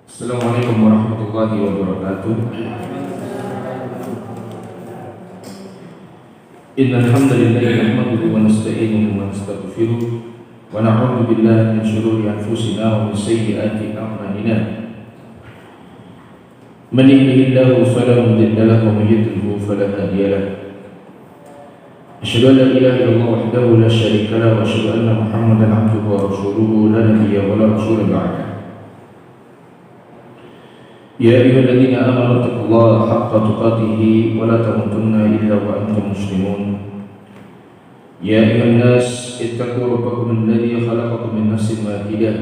Assalamualaikum warahmatullahi wabarakatuh. Innal hamdalillah nahmaduhu wa nasta'inuhu wa nastaghfiruh wa na'udzu billahi min shururi anfusina wa min sayyiati a'malina. Man yahdihillahu fala mudilla lahu wa man yudlil fala hadiya lahu. Asyhadu an la ilaha illallah wahdahu la syarika lahu wa asyhadu anna Muhammadan 'abduhu wa rasuluhu la nabiyya wa la rasula ba'dahu. يا أيها الذين آمنوا اتقوا الله حق تقاته ولا تموتن إلا وأنتم مسلمون يا أيها الناس اتقوا ربكم الذي خلقكم من نفس واحدة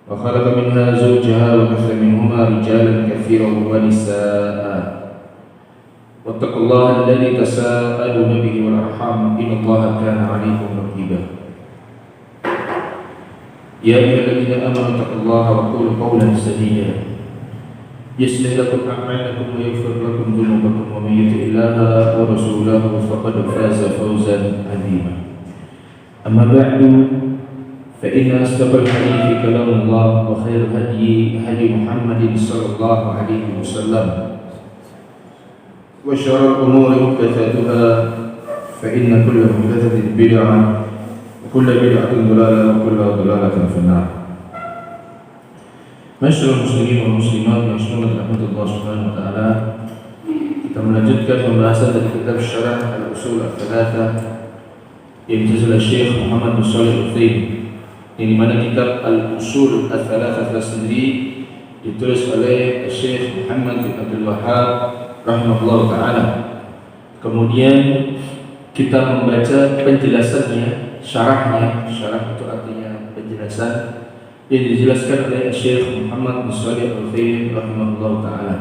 وخلق منها زوجها وبث منهما رجالا كثيرا ونساء واتقوا الله الذي تساءلون به والأرحام إن الله كان عليكم رقيبا يا أيها الذين آمنوا اتقوا الله وقولوا قولا سديدا يصلح لكم أعمالكم ويغفر لكم ذنوبكم ومن يطع الله ورسوله فقد فاز فوزا عظيما أما بعد فإن أصدق الحديث كلام الله وخير الهدي هدي محمد صلى الله عليه وسلم وشر الأمور محدثاتها فإن كل محدثة بدعة وكل بدعة ضلالة وكل ضلالة في النار. Masyaallah muslimin wal muslimat yang semoga rahmatullah subhanahu wa ta'ala. Kita melanjutkan pembahasan dari kitab Syarah Al-Usul Al-Thalatha yang ditulis oleh Syekh Muhammad bin Shalih Al-Utsaimin, yang dimana kitab Al-Usul Al-Thalatha telah sendiri ditulis oleh Syekh Muhammad bin Abdul Wahhab rahimahullah ta'ala. Kemudian kita membaca penjelasannya, syarahnya. Syarah itu artinya penjelasan yang dijelaskan oleh Syekh Muhammad bin Shalih Al-Utsaimin rahimahullah ta'ala.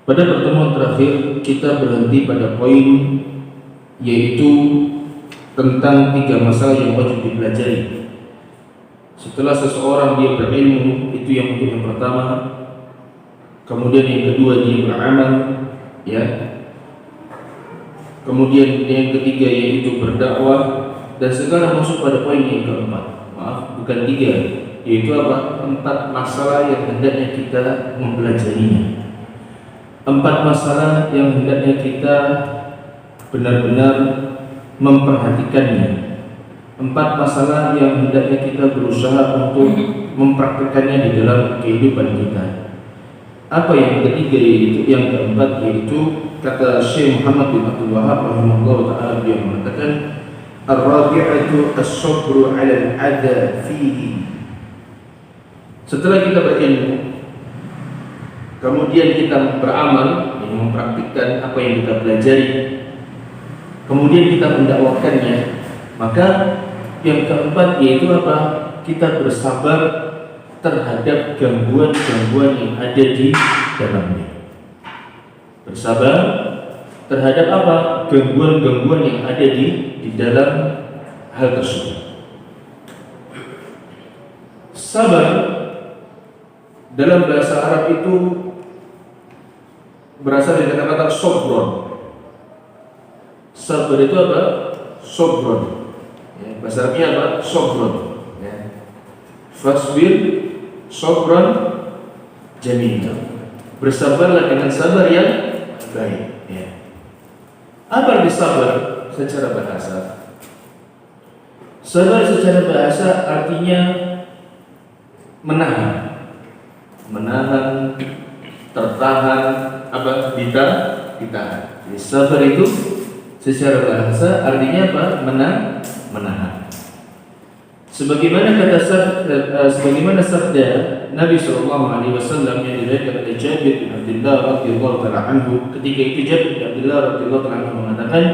Pada pertemuan terakhir kita berhenti pada poin yaitu tentang 3 masalah yang wajib dipelajari setelah seseorang dia berilmu. Itu yang untuk yang pertama. Kemudian yang kedua dia beramal, ya. Kemudian yang ketiga yaitu berdakwah, dan sekarang masuk pada poin yang keempat. Maaf, bukan 3, yaitu apa? 4 masalah yang hendaknya kita mempelajarinya. 4 masalah yang hendaknya kita benar-benar memperhatikannya. 4 masalah yang hendaknya kita berusaha untuk mempraktikkannya di dalam kehidupan kita. Apa yang ketiga yaitu yang keempat, yaitu kata Syekh Muhammad bin Abdul Wahhab rahimahullah ta'ala, beliau mengatakan Ar-rabi'atu as-sabru 'ala al-'adha fihi. Setelah kita berilmu, kemudian kita beramal, yang mempraktikkan apa yang kita pelajari, kemudian kita mendakwakannya, maka yang keempat yaitu apa? Kita bersabar terhadap gangguan-gangguan yang ada di dalamnya. Bersabar terhadap apa? Gangguan-gangguan yang ada di dalam hal tersebut. Sabar dalam bahasa Arab itu berasal dari kata-kata sobron. Sabar itu apa? Sobron. Ya, bahasa Arabnya apa? Sobron. Ya. Fasbir sobron jamila. Bersabarlah dengan sabar yang baik. Ya. Apa arti sabar secara bahasa? Sabar secara bahasa artinya menahan, tertahan, apa? Ditahan. Jadi sabar itu secara bahasa artinya apa? Menahan. Sebagaimana sabda Nabi SAW yang diriwayatkan oleh Jabir bin Abdullah radhiyallahu ta'ala anhu. Ketika itu Jabir bin Abdullah radhiyallahu ta'ala anhu mengatakan,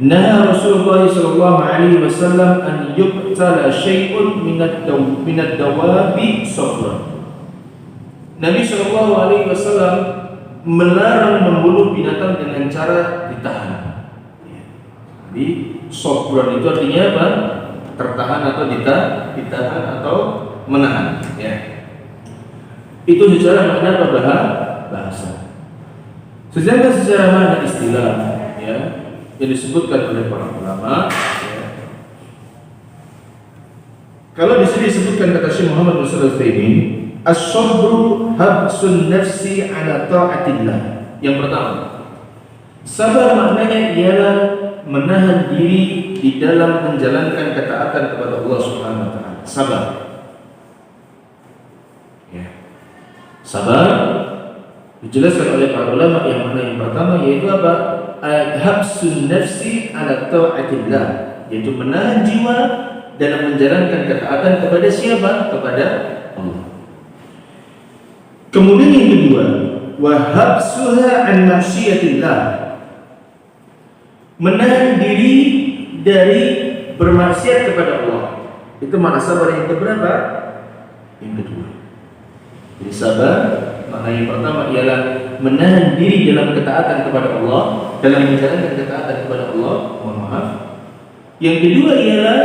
"Naha Rasulullah sallallahu alaihi wasallam an yuqtala syai'un minad dawabi sabran." Nabi sallallahu alaihi wasallam melarang membunuh binatang dengan cara ditahan. Jadi sabran itu artinya apa? Tertahan atau ditahan atau menahan, ya. Itu secara makna apa? Bahasa. Sedangkan secara makna istilah, ya, yang disebutkan oleh para ulama, ya, Kalau di sini disebutkan kata Syekh Muhammad bin Shalih Al-Utsaimin, as-sabru habsun nafsi ala ta'atillah. Yang pertama, sabar maknanya ialah menahan diri di dalam menjalankan ketaatan kepada Allah Subhanahu wa taala. Sabar. Ya. Sabar dijelaskan oleh para ulama yang mana yang pertama yaitu apa? Habsun nafsi ala ta'atillah, yaitu menahan jiwa dalam menjalankan ketaatan kepada siapa? Kepada Allah. Kemudian yang kedua, wa habsuha an maksiatillah, menahan diri dari bermaksiat kepada Allah. Itu makna sabar yang keberapa? Yang kedua. Jadi sabar makna yang pertama ialah menahan diri dalam ketaatan kepada Allah, dalam menjalankan ketaatan kepada Allah. Mohon maaf. Yang kedua ialah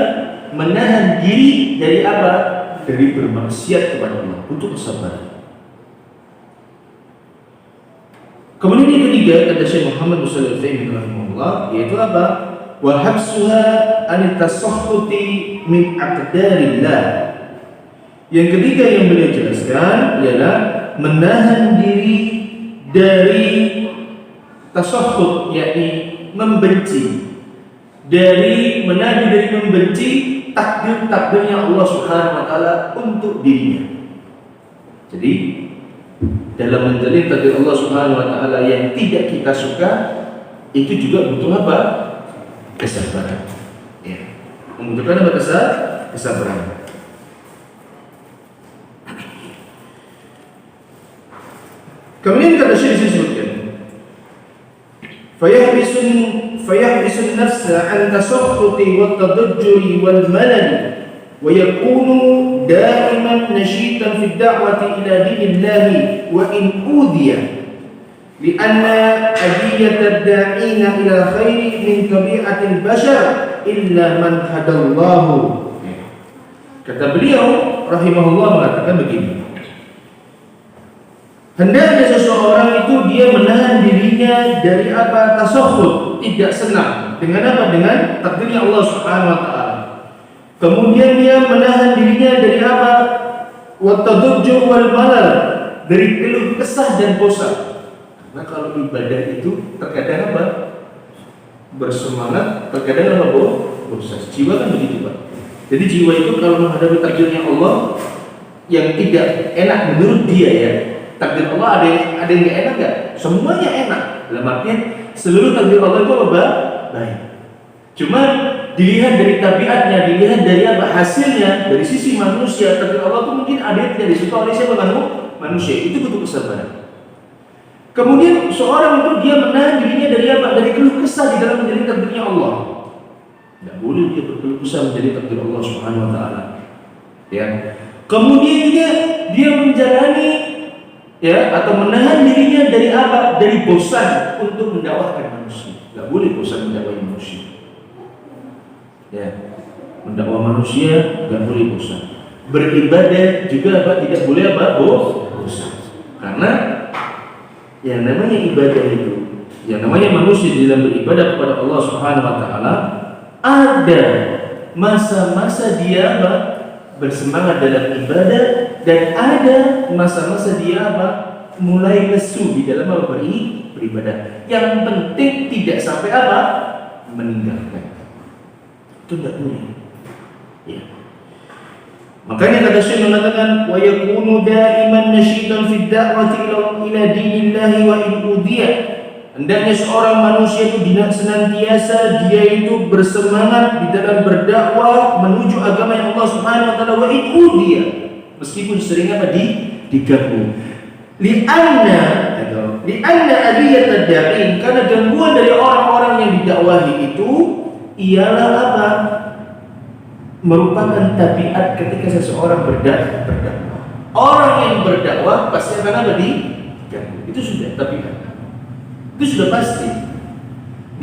menahan diri dari apa? Dari bermaksiat kepada Allah. Untuk kesabaran. Kemudian yang ketiga kata Syekh Muhammad bin Shalih Al-Utsaimin rahimahullah, yaitu apa? Wa habsuha an tasakhuti min aqdarillah. Yang ketiga yang beliau jelaskan ialah menahan diri dari tasakhut, yakni membenci, dari menahan dari membenci takdir-takdirnya Allah Subhanahu wa taala untuk dirinya. Jadi dalam menjalin takdir Allah Subhanahu wa taala yang tidak kita suka, itu juga butuh apa? Kesabaran. Ya. Membutuhkan apa? Kesabaran. Kemudian kata Syekh disebutkan, fayahbisun nafsa an tasakhuti wa tadajjuri wal malal wa yakunu daiman nashitan fi da'wati ila dinillahi wa in udhiya li'anna adiyat ad-da'ina ila khairi min tabi'atil bashar illa man hadallahu. Kata beliau rahimahullah mengatakan begini, hendaknya seseorang itu dia menahan dirinya dari apa? Tasakhut, tidak senang dengan apa? Dengan takdirnya Allah Subhanahu wa taala. Kemudian dia menahan dirinya dari apa? Wa tadajjur wal malal, dari keluh kesah dan bosan. Karena kalau ibadah itu terkadang apa? Bersemangat, terkadang apa? Bosan. Jiwa kan begitu, Pak. Jadi jiwa itu kalau menghadapi takdirnya Allah yang tidak enak menurut dia ya. Takdir Allah ada yang nggak enak nggak? Semuanya enak. Dalam artian seluruh takdir Allah itu apa? Baik. Cuma dilihat dari tabiatnya, dilihat dari apa hasilnya, dari sisi manusia, takdir Allah itu mungkin ada yang tidak disuka oleh siapa? Manusia. Itu butuh kesabaran. Kemudian seorang itu dia menahan dirinya dari apa? Dari keluh kesah di dalam menjadi takdirnya Allah. Tidak boleh dia berkeluh kesah menjadi takdir Allah Subhanahu wa taala. Ya. Kemudian dia menjalani ya, atau menahan dirinya dari apa? Dari bosan untuk mendakwahkan manusia. Tidak boleh bosan mendakwai manusia. Ya, mendakwah manusia tidak boleh bosan. Beribadah juga apa? Tidak boleh apa? Bosan. Karena yang namanya ibadah itu, yang namanya manusia di dalam beribadah kepada Allah Subhanahu wa taala, ada masa-masa dia apa? Bersemangat dalam ibadah, dan ada masa-masa dia apa? Mulai lesu di dalam beribadah. Yang penting tidak sampai apa? Meninggalkan. Itu tidak boleh. Ya. Makanya kata Syekh mengatakan wa yakunu daiman nashidan fi da'wati ila dinillahi wa in udhiya. Hendaknya seorang manusia itu senantiasa dia itu bersemangat di dalam berdakwah menuju agama yang Allah Subhanahu wa taala wa in udhiya, meskipun sering apa? Diganggu. Li'anna adiyat ad-da'in, karena gangguan dari orang-orang yang didakwahi itu ialah apa? Merupakan tabiat ketika seseorang berdakwah. Orang yang berdakwah pasti akan ada diganggu. Itu sudah tabiat. Itu sudah pasti.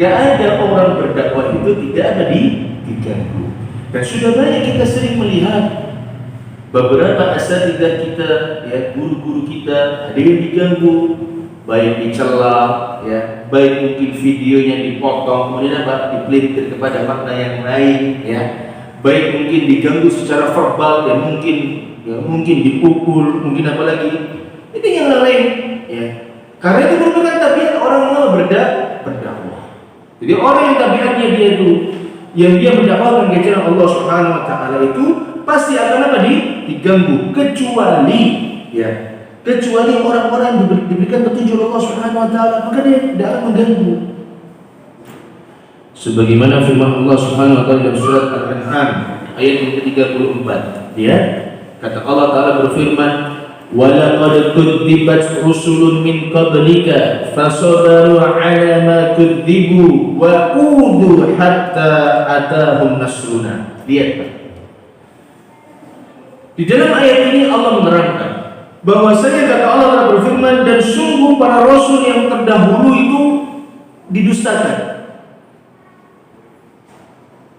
Gak ada orang berdakwah itu tidak ada diganggu. Dan sudah banyak kita sering melihat beberapa asatidzah kita, ya, guru-guru kita ada yang diganggu, baik dicela, ya, baik mungkin videonya dipotong, kemudian apa? Dipelintir kepada makna yang lain, ya. baik mungkin diganggu secara verbal, mungkin dipukul, mungkin apa lagi, itu yang lain, ya. Karena itu merupakan tabiat orang yang berdakwah. Jadi orang yang tabiatnya dia itu, yang dia mendakwakan ke jalan Allah Subhanahu Wa Taala itu pasti akan apa diganggu, kecuali orang-orang yang diberikan petunjuk Allah Subhanahu Wa Taala, maka dia tidak akan mengganggu. Sebagaimana firman Allah Subhanahu Wa Taala dalam surat Al-An'am ayat yang ke-34, ya, kata Allah Taala berfirman, وَلَقَدْ كُذِّبَتْ رُسُلٌ مِّن قَبْلِكَ فَصَبَرُوا عَلَى مَا كُذِّبُوا وَأُوذُوا حَتَّى أَتَاهُمْ نَصْرُنَا. Lihat, Pak. Di dalam ayat ini Allah menerangkan bahwasanya kata Allah Taala berfirman, dan sungguh para rasul yang terdahulu itu didustakan,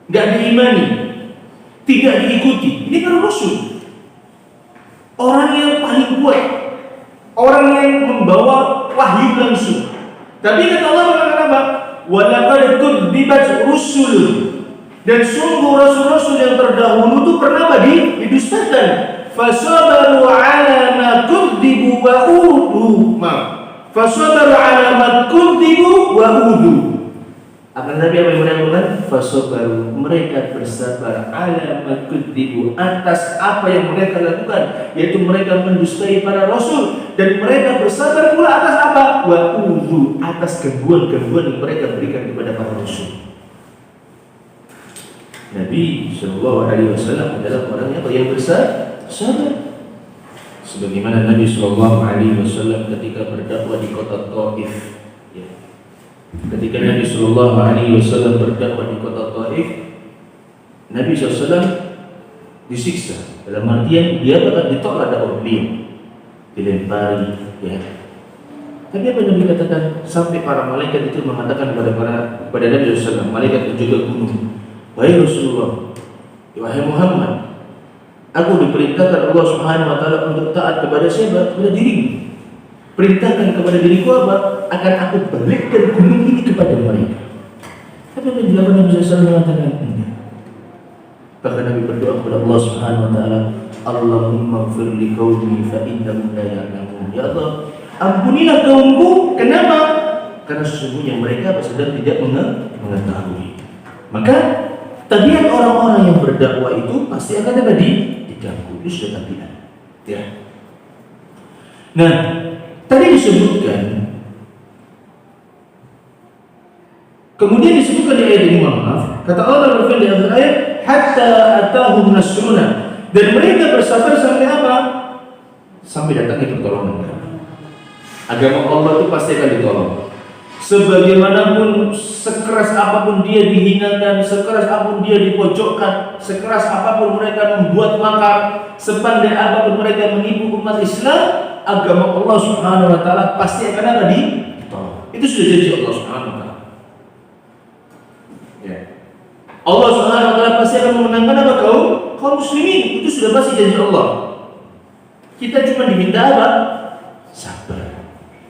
enggak diimani, tidak diikuti. Ini para rasul, orang yang paling kuat, orang yang membawa wahyu langsung. Tapi kata Allah mengatakan apa? Walaqad kudzibat rusulun, dan sungguh rasul-rasul yang terdahulu itu pernah didustakan. Fasabaru ala ma kudzibu wa udu. Fasabaru ala ma kudzibu wa udu. Akan Nabi apa yang menyebutkan? Fasabaru, mereka bersabar, ala ma kudzibu, atas apa yang mereka lakukan, yaitu mereka mendustai para rasul, dan mereka bersabar pula atas apa? Wa udu, atas gangguan-gangguan yang mereka berikan kepada para rasul. Nabi Shallallahu Alaihi Wasallam adalah orang yang bersabar. Sebagaimana Nabi Shallallahu Alaihi Wasallam ketika berdakwah di kota Taif, ya. Ketika Nabi Shallallahu Alaihi Wasallam berdakwah di kota Taif, Nabi SAW disiksa. Dalam artian dia bakal ditolak dakwah beliau, dilempari, ya. Tapi apa yang Nabi katakan? Sampai para malaikat itu mengatakan kepada Nabi SAW, malaikat penjaga gunung, wahai Rasulullah, wahai Muhammad, aku diperintahkan Allah Subhanahu Wa Taala untuk taat kepada siapa? Kepada dirimu. Perintahkan kepada diriku apa? Akan aku balikkan gunung ini kepada mereka. Tapi apa yang dilakukan Nabi SAW mengatakan enggak. Bahkan Nabi berdoa kepada Allah Subhanahu Wa Taala, Allahumma ighfir li qaumi fa innahum la ya'lamun. Ya Allah, ampunilah kaumku. Kenapa? Karena sesungguhnya mereka sedang tidak mengetahui. Maka tabiat orang-orang yang berdakwah itu pasti akan ada diganggu. Itu sudah tabiat, ya. Nah, tadi disebutkan, kemudian disebutkan di ayat ini, maaf, kata Allah berfirman di akhir ayat, hatta atahum nasruna, dan mereka bersabar sampai apa? Sampai datangnya pertolongan. Agama Allah itu pasti akan ditolong. Sebagaimanapun, sekeras apapun dia dihinakan, sekeras apapun dia dipojokkan, sekeras apapun mereka membuat makar, sepandai apapun mereka menipu umat Islam, agama Allah Subhanahu Wa Taala pasti akan ada ditolong. Itu sudah janji Allah Subhanahu Wa Taala. Ya. Allah Subhanahu Wa Taala pasti akan memenangkan apa? Kaum muslimin. Itu sudah pasti janji Allah. Kita cuma diminta apa? Sabar,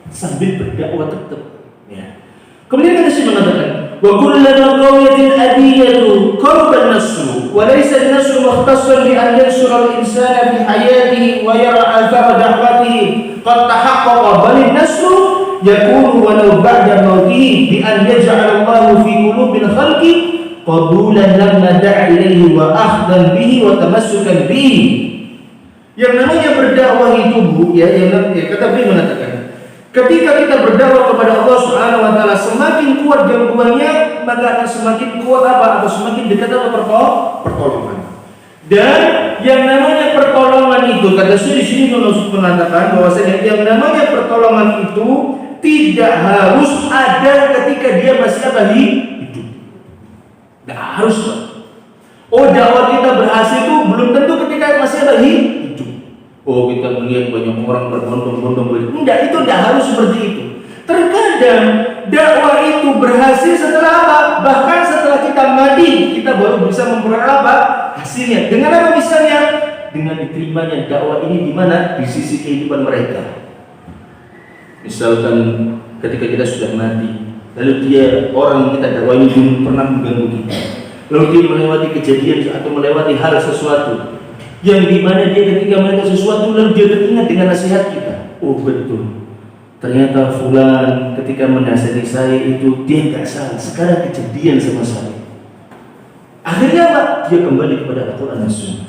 sambil berdakwah tetap. Ya. Kemudian kita sih mengatakan, wa kullama qawiyatin adiyatu qurban nasru wa laysa an-nasru mukhtassan bi an yansura al-insana fi hayatihi wa yara athara da'watihi qad tahaqqaqa, bal an-nasru yakunu walau ba'da mawtihi bi an yaj'ala Allahu fi qulubil khalqi qabulan lamma da'a ilayhi wa akhdan bihi wa tamassukan bihi. Yang namanya berdakwah itu, Bu, ya, kata beliau mengatakan, ketika kita berdakwah kepada Allah Subhanahu Wa Taala, semakin kuat gangguannya, maka akan semakin kuat apa? Atau semakin dekat apa? Pertolongan. Dan yang namanya pertolongan itu, kata saya di sini mengatakan bahwasanya yang namanya pertolongan itu tidak harus ada ketika dia masih apa? Hidup. Tidak harus, Pak. Oh, dakwah kita berhasil itu belum tentu ketika masih ada hidup. Oh, kita melihat banyak orang berbondong-bondong. Enggak, itu tidak harus seperti itu. Terkadang dakwah itu berhasil setelah apa? Bahkan setelah kita mati, kita baru bisa memperoleh apa? Hasilnya. Dengan apa misalnya? Dengan diterimanya dakwah ini di mana? Di sisi kehidupan mereka. Misalkan ketika kita sudah mati, lalu dia orang yang kita dakwah ini belum pernah mengganggu kita. lalu dia melewati kejadian atau melewati hal sesuatu yang dimana dia ketika melewati sesuatu lalu dia teringat dengan nasihat kita. Oh betul, ternyata fulan ketika menasihati saya itu dia nggak salah, sekarang kejadian sama saya. Akhirnya apa? Dia kembali kepada Al-Quran dan Sunnah.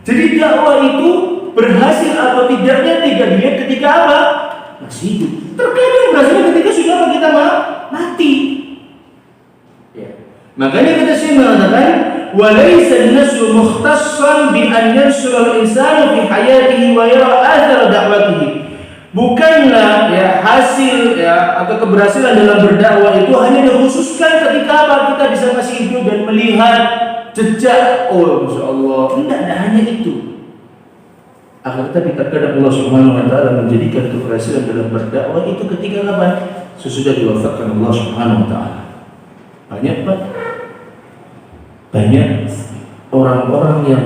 Jadi dakwah itu berhasil atau tidaknya tidak dilihat ketika apa? Masih hidup. Terkadang berhasil ketika sudah kita mati. Ya. Makanya kata Syekh mengatakan, walaysa an-nasru mukhtassan bi an yansura al-insanu fi hayatihi wa yara athar da'watihi. Bukanlah ya hasil ya atau keberhasilan dalam berdakwah itu hanya dikhususkan ketika apa kita bisa masih hidup dan melihat jejak. Oh, Masya Allah, tidak hanya itu. Akan tetapi terkadang Allah Subhanahu Wa Taala menjadikan keberhasilan dalam berdakwah itu ketika kapan? Sesudah diwafatkan Allah Subhanahu Wa Taala. Banyak orang-orang yang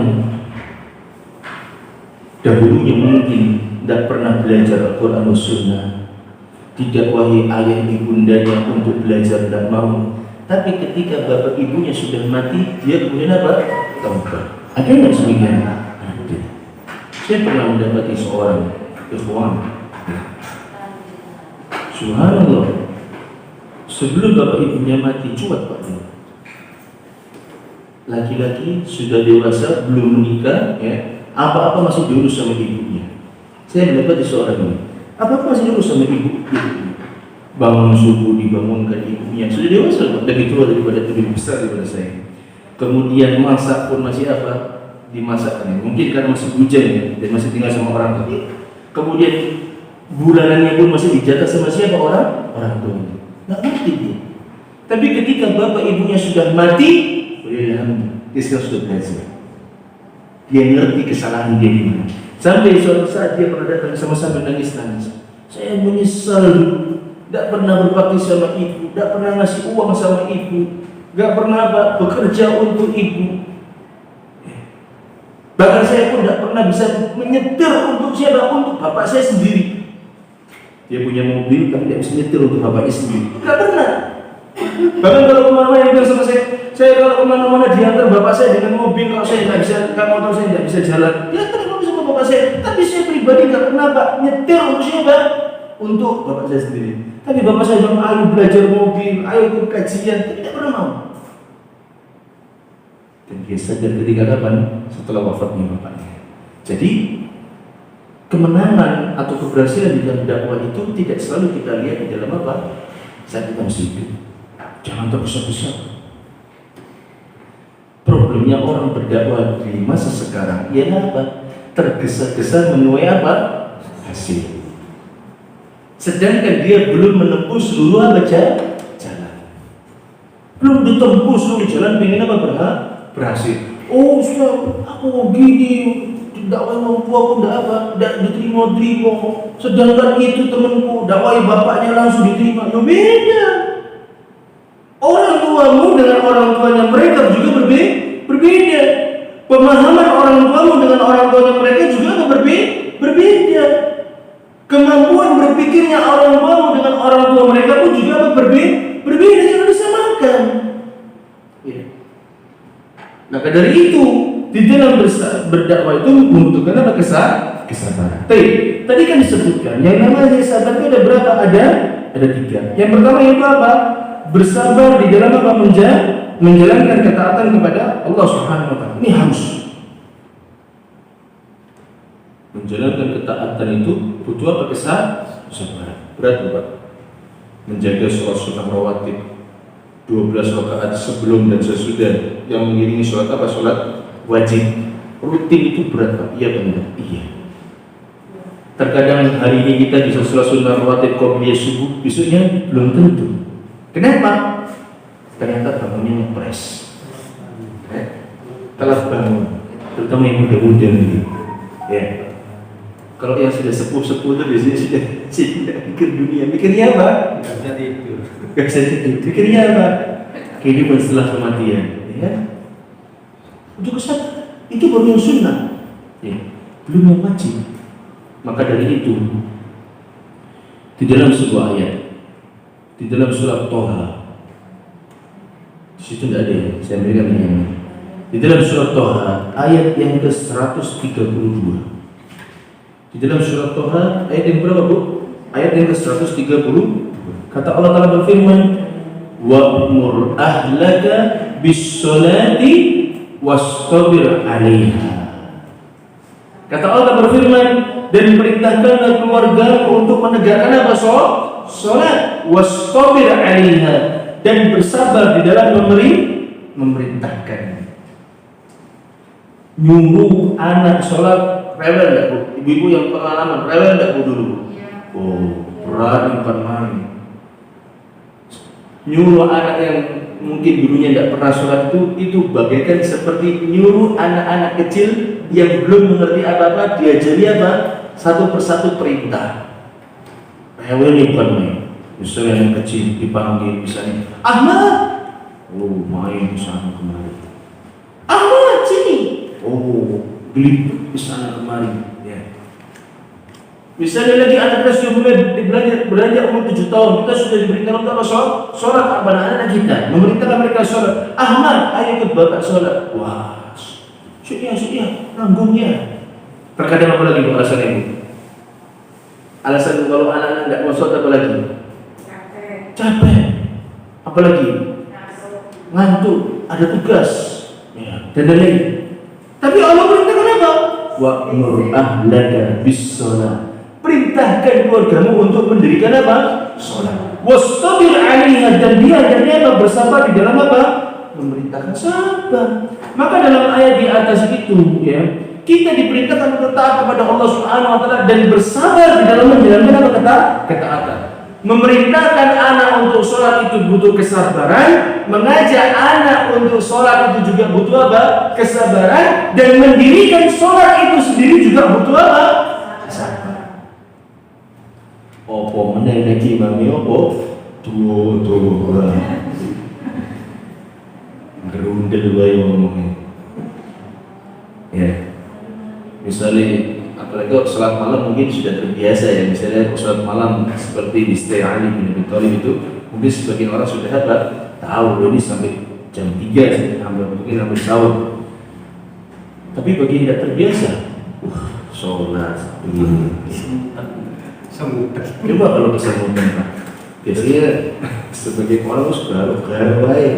dahulunya mungkin tidak pernah belajar Al-Quran dan Sunnah, didakwahi ayah ibundanya untuk belajar tidak mau. Tapi ketika bapak ibunya sudah mati, dia kemudian apa? Taubat. Ada nggak semikian? Ada. Saya pernah mendapati seorang ikhwan. Subhanallah. Sebelum bapak ibunya mati, cuat pak. Laki-laki sudah dewasa, belum menikah, ya, apa-apa masih diurus sama ibunya. Saya mendapati seorang ini, apa-apa masih diurus sama ibunya. Bangun subuh dibangunkan ibunya, sudah dewasa, lebih tua daripada lebih besar daripada saya. Kemudian masak pun masih apa? Dimasakkan. Mungkin karena masih hujan ya, dan masih tinggal sama orang tua. Kemudian bulanannya pun masih dijatah sama siapa? Orang tuanya. Nggak ngerti dia. Tapi ketika bapak ibunya sudah mati, dia sekarang sudah belajar. Dia ngerti kesalahan dia di mana. Sampai suatu saat dia pernah datang sama-sama nangis-nangis. Saya menyesal dulu, tidak pernah berbakti sama ibu, tidak pernah ngasih uang sama ibu, tidak pernah bekerja untuk ibu. Bahkan saya pun tidak pernah bisa menyetir untuk siapa? Untuk bapak saya sendiri. Dia punya mobil tapi tidak bisa nyetir untuk bapaknya sendiri. Tidak pernah. Bahkan kalau kemana-mana dia bilang sama saya kalau kemana-mana diantar bapak saya dengan mobil, kalau saya nggak bisa, kalau motor saya nggak bisa jalan, diantar mobil sama bapak saya. Tapi saya pribadi nggak pernah pak nyetir untuk siapa? Untuk bapak saya sendiri. Tapi bapak saya bilang, ayo belajar mobil, ayo ikut kajian, tapi tidak pernah mau. Dan dia sadar ketika kapan? Setelah wafatnya bapaknya. Jadi kemenangan atau keberhasilan di dalam dakwah itu tidak selalu kita lihat di dalam apa? Saat kita masih hidup. Jangan tergesa-gesa. Problemnya orang berdakwah di masa sekarang ialah apa? Tergesa-gesa menuai apa? Hasil. Sedangkan dia belum menempuh seluruh jalan. Belum ditempuh seluruh jalan, pengen apa? Berhasil. Oh, Ustaz, aku gini, dakwah orang tua pun tidak diterima. Sedangkan itu temanku, dakwah bapaknya langsung diterima. Ya beda. Orang tuamu dengan orang tuanya mereka juga berbeda. Pemahaman orang tuamu dengan orang tuanya mereka juga berbeda. Kemampuan berpikirnya orang tuamu dengan orang tua mereka pun juga berbeda, jangan disamakan. Ya. Maka dari itu di dalam berdakwah itu membutuhkan apa? Kesabaran. Tadi kan disebutkan yang namanya sabar itu ada berapa? Ada 3. Yang pertama itu apa? Bersabar di dalam apa? Menjalankan ketaatan kepada Allah Subhanahu Wa Taala. Ini harus. Menjalankan ketaatan itu butuh apa? Kesabaran. Berat Pak. Menjaga sholat sunnah rawatib 12 rakaat sebelum dan sesudah yang mengiringi sholat apa? Sholat wajib. Rutin itu berat Pak. Iya benar. Iya. Terkadang hari ini kita bisa sholat sunnah rawatib qobliyah subuh, besoknya belum tentu. Kenapa? Ternyata bangunnya ngepres. Telat bangun, terutama yang muda-muda gitu. Ya. Kalau yang sudah sepuh-sepuh itu biasanya sudah tidak mikir dunia. Mikirnya apa? Gak bisa tidur. Mikirnya apa? Kehidupan setelah kematian. Ya. Untuk kesadaran itu baru yang sunnah. Ya. Belum yang wajib. Maka dari itu, di dalam sebuah ayat, di dalam surat Toha, Di situ tidak ada ya. Saya berikan ini. Di dalam surat Toha ayat yang ke-132. Di dalam surat Toha ayat yang berapa, Bu? Ayat yang ke-130. Kata Allah Ta'ala berfirman, wa'mur ahlaka bis-sholati wastabir 'alaiha. Kata Allah berfirman, dan perintahkanlah keluarga untuk menegakkan apa? Salat, wastabir 'alaiha, dan bersabar di dalam memerintahkan. Nyuruh anak salat rewel enggak, Bu? Ibu-ibu yang pengalaman rewel enggak, Bu, dulu? Oh, berat bukan main. Nyuruh anak yang mungkin dulunya tidak pernah sholat itu bagaikan seperti nyuruh anak-anak kecil yang belum mengerti apa-apa diajari apa? Satu persatu perintah. Rewel ini bukan main. Misalnya yang kecil dipanggil misalnya, Ahmad, oh main sana kemari. Ahmad sini, oh geliput ke sana kemari. Ya. Misalnya lagi anak kita sudah mulai beranjak umur 7 tahun, kita sudah diberitahu untuk apa? Sholat kepada anak kita, memerintahkan mereka sholat. Ahmad, ayo ikut bapak sholat. Wah, sudah, nanggungnya. Terkadang apa lagi alasan ibu? Alasan kalau anak-anak tidak mau sholat apa lagi? Capek. Apa lagi? Ngantuk, ada tugas, ya, dan lain-lain. Tapi Allah perintahkan apa? Wa'mur ahlaka bis-shalah. Perintahkan keluargamu untuk mendirikan apa? Sholat. Wastabir 'alaiha, dan dia apa? Bersabar di dalam apa? Memerintahkan sabar. Maka dalam ayat di atas itu, ya, kita diperintahkan untuk taat kepada Allah Subhanahu wa taala dan bersabar di dalam menjalankan apa? Ketaatan. Memerintahkan anak untuk sholat itu butuh kesabaran, mengajak anak untuk sholat itu juga butuh apa? Kesabaran, dan mendirikan sholat itu sendiri juga butuh apa? Kesabaran. Opo meneh lagi mami opo? Tuh. Gerundel wae ngomongnya. Ya. Misalnya apalagi kalau sholat malam mungkin sudah terbiasa ya, misalnya sholat malam seperti di Stay Ali bin Abi Thalib itu mungkin sebagian orang sudah tahu ini sampai jam 3 mungkin sampai sahur. Tapi bagi yang tidak terbiasa, sholat begini. Coba kalau kesemutan, Pak. Biasanya sebagai orang harus garuk-garuk baik.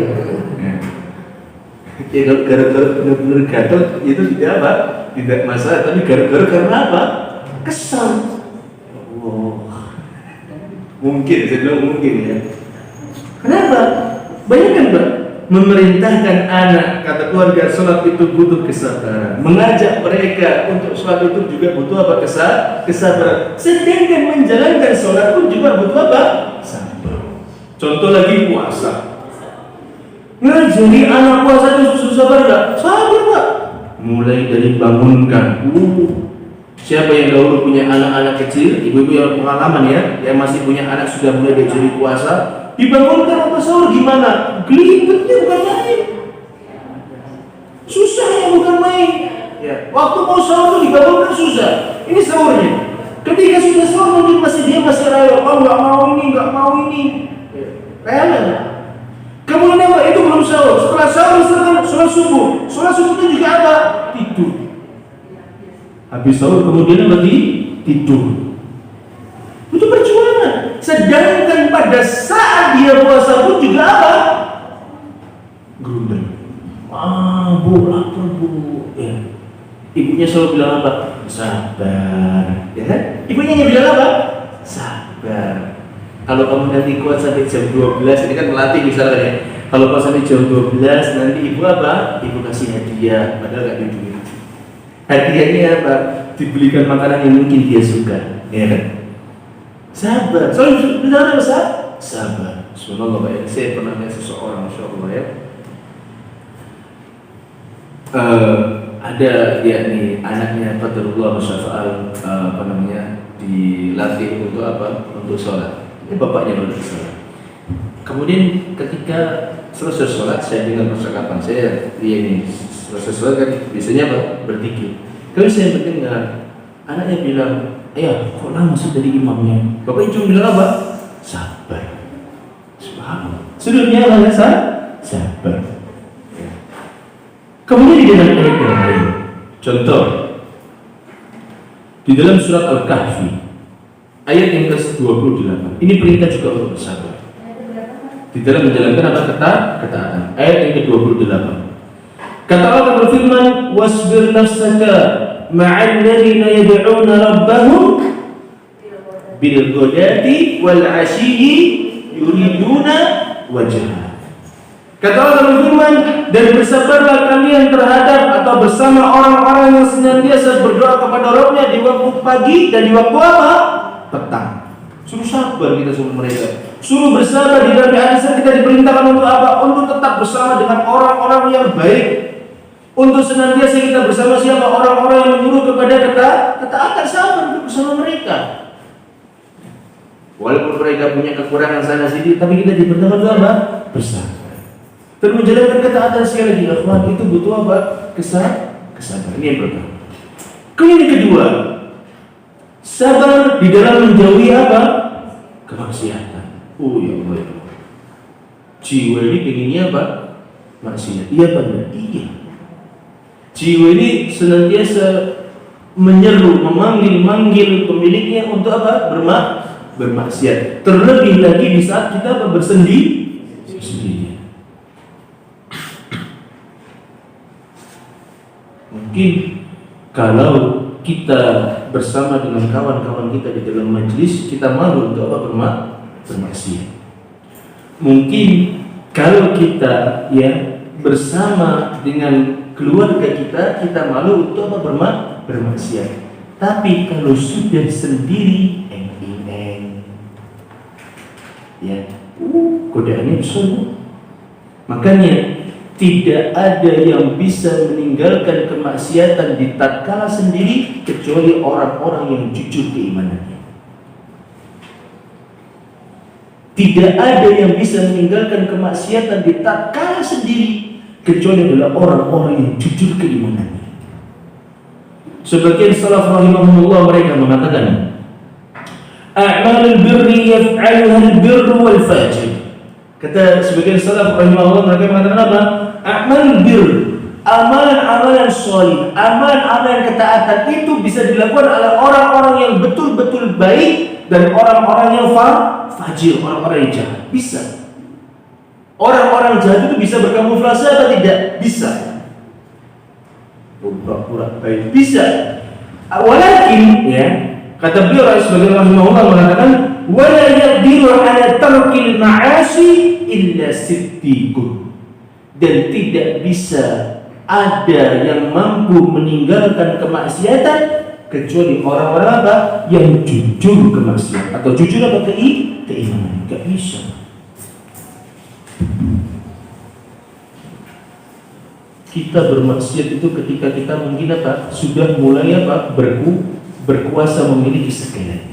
Ya kalau garuk-garuk benar-benar gatel itu tidak apa? Tidak masalah, tapi garuk-garuk karena apa? Kesal. Oh. Mungkin, saya bilang mungkin ya. Kenapa? Bayangkan, Pak, memerintahkan anak, kata keluarga, sholat itu butuh kesabaran. Mengajak mereka untuk sholat itu juga butuh apa? Kesabaran. Sedangkan menjalankan sholat pun juga butuh apa? Sabar. Contoh lagi puasa. Ngajari anak puasa itu susah sabar enggak? Sabar, Pak. Mulai dari bangunkan. Siapa yang dahulu punya anak-anak kecil, ibu-ibu yang pengalaman ya, yang masih punya anak sudah mulai diajari puasa, dibangunkan waktu sahur gimana? Gelibetnya bukan main. Susahnya bukan main. Ya, waktu mau sahur dibangunkan susah. Ini sahurnya. Ketika sudah sahur mungkin dia masih rela, oh nggak mau ini. Rela. Kemudian apa? Itu belum sahur. Setelah sahur sholat subuh. Sholat subuh itu juga apa? Tidur. Habis sahur kemudian lagi tidur. Itu perjuangan. Sedangkan pada saat dia puasa pun juga apa? Gerundel. Bu, lapar bu. Ya. Ibunya selalu bilang apa? Sabar. Ya kan? Ibunya bilang apa? Sabar. Kalau kamu nanti kuat sampai jam 12, ini kan melatih misalnya ya. Kalau kuat sampai jam 12, nanti ibu apa? Ibu kasih hadiah, padahal gak ada duit. Hadiahnya apa? Dibelikan makanan yang mungkin dia suka, ya kan? Sabar. Soalnya benar apa? Sabar. Subhanallah, Pak ya. Saya pernah lihat seseorang, Masya Allah ya. Ada yakni anaknya Fathullah Musyafa'al dilatih untuk apa? Untuk sholat. Ini bapaknya berlatih sholat. Kemudian ketika selesai sholat, saya dengar percakapan saya, ini selesai sholat kan biasanya apa? Berpikir. Kalau saya mendengar anaknya bilang, ayah kok lama sih dari imamnya? Bapak cuma bilang apa? Sabar. Subhanallah. Sudahnya lah sabar. Kemudian di dalam ayat yang lain, contoh di dalam surat Al-Kahfi ayat yang ke-28, ini perintah juga untuk bersabar di dalam menjalankan apa? Ketaatan. Ayat yang ke-28, kata Allah berfirman, wasbir nafsaka ma'al ladzina yad'una rabbahum bil ghadati wal 'ashiyyi yuriduna wajhah. Kata Allah berfirman, dan bersabarlah kalian terhadap atau bersama orang-orang yang senantiasa berdoa kepada Rabb-nya di waktu pagi dan di waktu apa? Petang. Suruh sabar kita sama mereka. Suruh bersabar. Di dalam hadis kita diperintahkan untuk apa? Untuk tetap bersama dengan orang-orang yang baik. Untuk senantiasa kita bersama siapa? Orang-orang yang menyuruh kepada ketaatan, sabar untuk bersama mereka. Walaupun mereka punya kekurangan sana sini, tapi kita diperintahkan untuk apa? Bersama. Dan menjalankan ketaatan sekali lagi, akhwat, itu butuh apa? Kesabaran. Ini yang pertama. Kemudian yang kedua, sabar di dalam menjauhi apa? Kemaksiatan. Oh ya Allah, ya. Jiwa ini pengennya apa? Maksiat. Iya benar. Iya. Jiwa ini senantiasa menyeru, memanggil pemiliknya untuk apa? Bermaksiat. Terlebih lagi di saat kita apa? Bersendiri. Mungkin kalau kita bersama dengan kawan-kawan kita di dalam majelis, kita malu untuk apa? Bermaksiat. Mungkin kalau kita bersama dengan keluarga kita malu untuk apa? Bermaksiat. Tapi kalau sudah sendiri, godaannya besar. Makanya tidak ada yang bisa meninggalkan kemaksiatan di tatkala sendiri kecuali orang-orang yang jujur keimanannya. Tidak ada yang bisa meninggalkan kemaksiatan di tatkala sendiri kecuali adalah orang-orang yang jujur keimanannya. Sebagian salaf rahimahumullah mereka mengatakan, a'malul birri yaf'aluha al-birru wal fajir. Kata sebagian salaf rahimahullah mereka mengatakan apa? Amal bir, amalan-amalan solih, amalan-amalan ketaatan itu bisa dilakukan oleh orang-orang yang betul-betul baik dan orang-orang yang fajir, orang-orang yang jahat. Bisa. Orang-orang jahat itu bisa berkamuflase atau tidak? Bisa. Pura-pura baik. Bisa. Walakin, kata beliau sebagian rahimahullah mengatakan, wala yaqdiru ala tarkil ma'asi illa siddiqun. Dan tidak bisa ada yang mampu meninggalkan kemaksiatan kecuali orang-orang apa? Yang jujur kemaksiatan atau jujur apa? Keimanan. Gak bisa. Kita bermaksiat itu ketika kita mungkin apa? Sudah mulai apa? Berkuasa memiliki segalanya.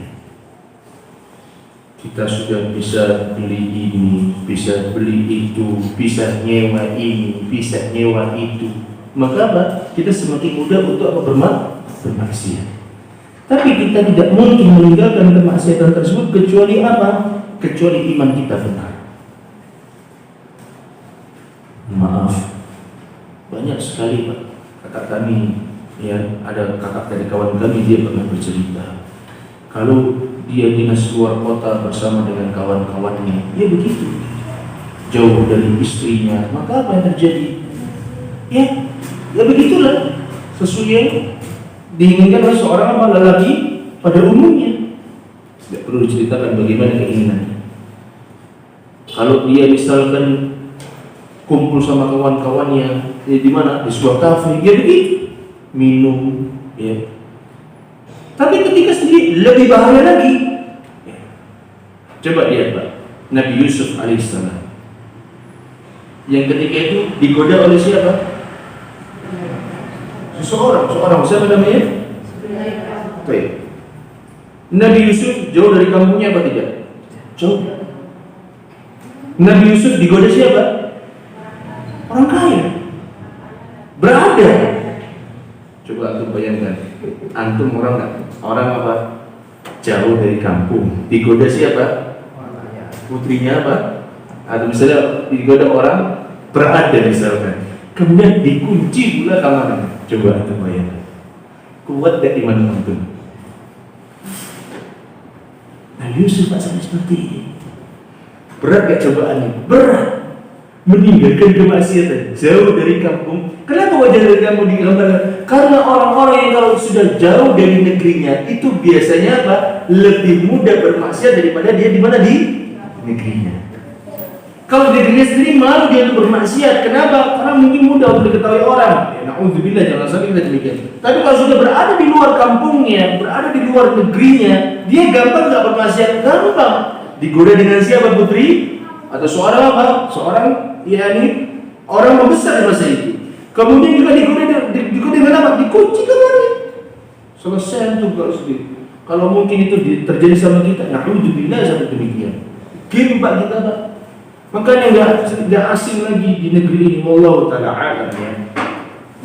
Kita sudah bisa beli ini, bisa beli itu, bisa nyewa ini, bisa nyewa itu. Maka apa? Kita semakin mudah untuk apa? Bermaksiat. Tapi kita tidak mungkin meninggalkan kemaksiatan tersebut kecuali apa? Kecuali iman kita benar. Maaf, banyak sekali Pak, kakak kami, ada kakak dari kawan kami, dia pernah bercerita kalau dia dinas luar kota bersama dengan kawan-kawannya, dia begitu jauh dari istrinya, maka apa yang terjadi? Ya begitulah sesuai yang diinginkan oleh seorang lelaki pada umumnya. Tidak perlu diceritakan bagaimana keinginannya. Kalau dia misalkan kumpul sama kawan-kawannya di mana? Di sebuah kafe, dia begitu minum, Tapi ketika sendiri lebih bahaya lagi. Coba lihat Pak, Nabi Yusuf alaihissalam yang ketika itu digoda oleh siapa? Seorang, siapa namanya? Baik. Nabi Yusuf jauh dari kampungnya apa tidak? Jauh. Nabi Yusuf digoda siapa? Orang kaya. Berada. Coba antum bayangkan, antum orang apa? Jauh dari kampung, digoda siapa? Putrinya apa? Atau misalnya digoda orang berada misalkan, kemudian dikunci pula kamarnya. Coba anda bayangkan, kuat gak iman antum? Nabi Yusuf sampai seperti ini. Berat gak cobaannya? Berat. Meninggalkan kemaksiatan, jauh dari kampung. Kenapa wajah dari kampung digambarkan? Karena orang-orang yang kalau sudah jauh dari negerinya itu biasanya apa? Lebih mudah bermaksiat daripada dia di mana, di negerinya. Kalau di negerinya sendiri malu dia untuk bermaksiat. Kenapa? Karena mungkin mudah untuk diketahui orang. Ya, na'udzubillah, jangan sampai kita demikian. Tapi kalau sudah berada di luar kampungnya, berada di luar negerinya, dia gampang nggak bermaksiat? Gampang. Digoda dengan siapa, putri? Atau seorang apa? Seorang orang membesar di masa itu. Kemudian juga digoda dengan apa? Dikunci kamarnya. Selesai untuk kalau sedih. Kalau mungkin itu terjadi sama kita, na'udzubillah sampai demikian. Pak kita, Pak. Makanya nggak asing lagi di negeri ini. Wallahu ta'ala alam, ya.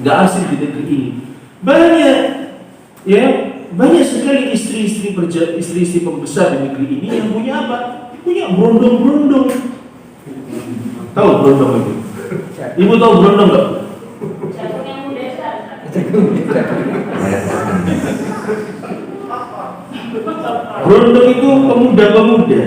Nggak asing di negeri ini. Banyak sekali istri-istri pembesar di negeri ini yang punya apa? Punya berondong-berondong. Tahu berondong itu? Ibu tahu berondong nggak? Berondong itu pemuda-pemuda.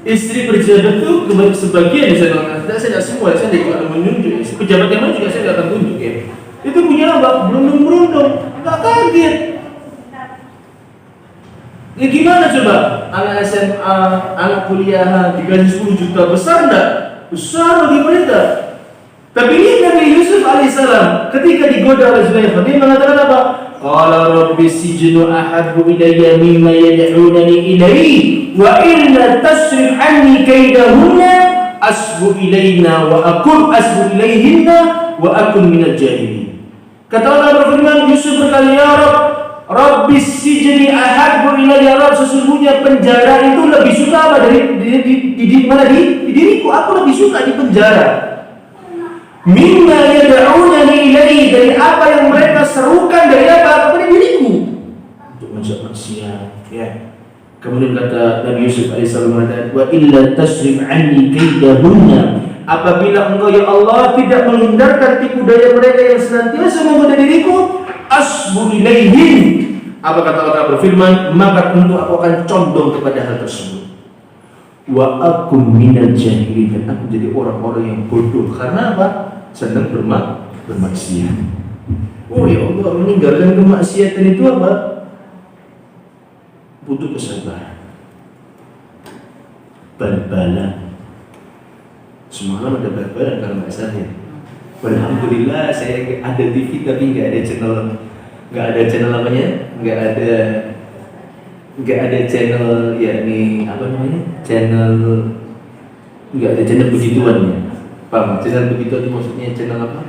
Istri pejabat itu sebagian saya tidak semua, saya tidak akan menunjuk. Pejabat yang lain juga saya tidak akan tunjuk, ya. Itu punya apa? Berondong-berondong. Nggak kaget. Ya gimana coba? Anak SMA, anak kuliah dikasih 10 juta, besar enggak? Besar bagi mereka. Tapi ini Nabi Yusuf alaihissalam ketika digoda oleh Zulaikha, dia mengatakan apa? Qala rabbi sijnu ahabbu ilayya mimma yad'unani ilayhi wa illa tasrif anni kaydahunna asbu ilayna wa akun asbu ilayhinna wa akun minal jahilin. Kata Allah berfirman, Yusuf berkata, ya Rabbi sijni ahabbu ilayya, Rabb, sesungguhnya penjara itu lebih suka apa dari diriku. Aku lebih suka di penjara. Mimma yad'unani ilaihi, dari apa yang mereka serukan dari apa kepada diriku untuk maksiat, ya. Kemudian kata Nabi Yusuf alaihissalam, wa illa tasrif anni kaidahunna, apabila engkau ya Allah tidak menghindarkan tipu daya mereka yang senantiasa menggoda diriku, asbu ilaihin, apa kata Allah berfirman, maka tentu aku akan condong kepada hal tersebut. Wa akun minal jahilin, dan aku jadi orang-orang yang bodoh. Karena apa? Sedang bermaksiat. Oh ya Allah, meninggalkan kemaksiatan itu apa? Butuh kesabaran. Bal-balan. Semalam ada bal-balan kalau nggak salah. Alhamdulillah saya ada TV tapi nggak ada channel namanya, nggak ada channel, yakni apa namanya, nggak ada channel begituan, ya. Paham? Channel begitu itu maksudnya channel apa?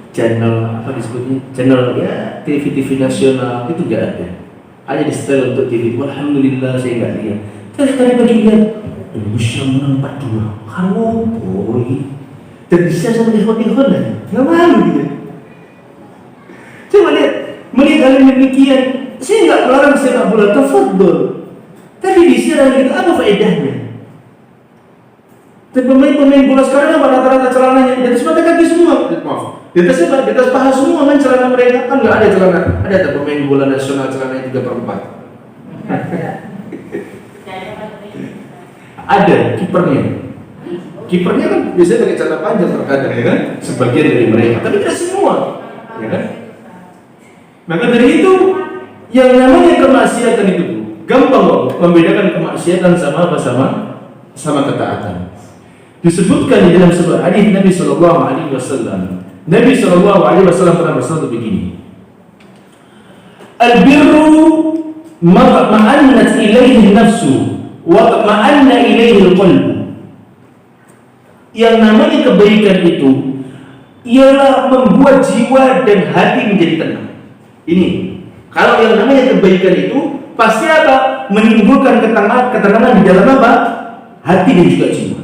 Channel apa disebutnya? Channel ya TV nasional itu nggak ada. Hanya di setel untuk TV. Alhamdulillah saya nggak lihat. Terus tadi pagi lihat Indonesia menang 4-2. Kamu boy. Dan bisa sama telepon lah. Nggak malu dia. Coba melihat hal demikian. Saya nggak melarang sepak bola, tafadhol. Tapi disiram itu apa faedahnya? Dan pemain bola sekarang apa rata-rata celananya di atas mata kaki semua. Maaf, di atas paha semua kan celana mereka, kan nggak ada celana. Ada pemain bola nasional celananya 3/4. Ada kipernya. Kipernya kan biasanya pakai celana panjang terkadang, ya kan? Sebagian dari mereka, tapi tidak semua, ya kan? Maka dari itu yang namanya kemaksiatan itu gampang kok membedakan kemaksiatan sama apa, sama ketaatan. Disebutkan di dalam sebuah hadis Nabi sallallahu alaihi wasallam. Nabi sallallahu alaihi wasallam pernah bersabda begini. Al-birru ma ma'annat ilaihi nafsu wa ma'anna ilaihi al-qalb. Yang namanya kebaikan itu ialah membuat jiwa dan hati menjadi tenang. Ini, kalau yang namanya kebaikan itu pasti apa? Menimbulkan ketenangan di dalam apa? Hati dan juga jiwa.